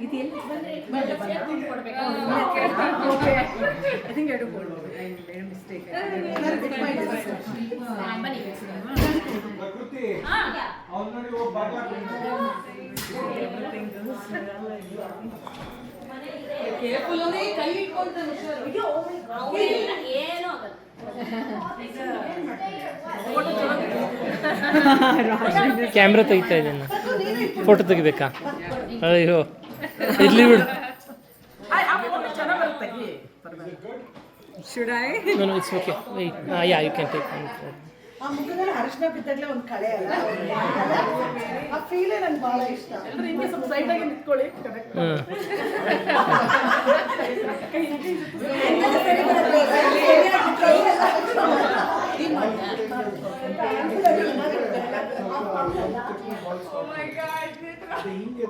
ಇದು ಎಲ್ಲಿ I think ಎರಡು ಕೊಡ್ಬೋದು ಐ ಮೇಡ್ ಮಿಸ್ಟೇಕ್ ಪ್ರಕೃತಿ ಆಲ್ರೆಡಿ ಹೋಗಿ ಕೇರ್ಫುಲ್ ಅಂದ್ರೆ ಕೈ ಇಟ್ಕೊಂತಾನೆ ಏನೋ ಕ್ಯಾಮ್ರಾ ತೆಗಿತಾ ಇದ್ದೇನೆ, ಫೋಟೋ ತೆಗಿಬೇಕಾ? ಅಯ್ಯೋ ಇರ್ಲಿ ಬಿಡು. ಚೆನ್ನಾಗಿ ಬರುತ್ತೆ. Should I? No, it's okay. Wait. Yeah, you can take one photo. ಆ ಮುಖದಲ್ಲಿ ಅರಿಶಿನ ಬಿದ್ದಾಗಲೇ ಒಂದು ಕಳೆ ಅಲ್ಲ ಆ ಫೀಲೇ ನಂಗೆ ಭಾಳ ಇಷ್ಟ. ಅಂದ್ರೆ ಹಿಂಗೆ ಸ್ವಲ್ಪ ಸೈಡ್ ಆಗಿ ನಿಂತ್ಕೊಳ್ಳಿ. ಹಿಂಗೆ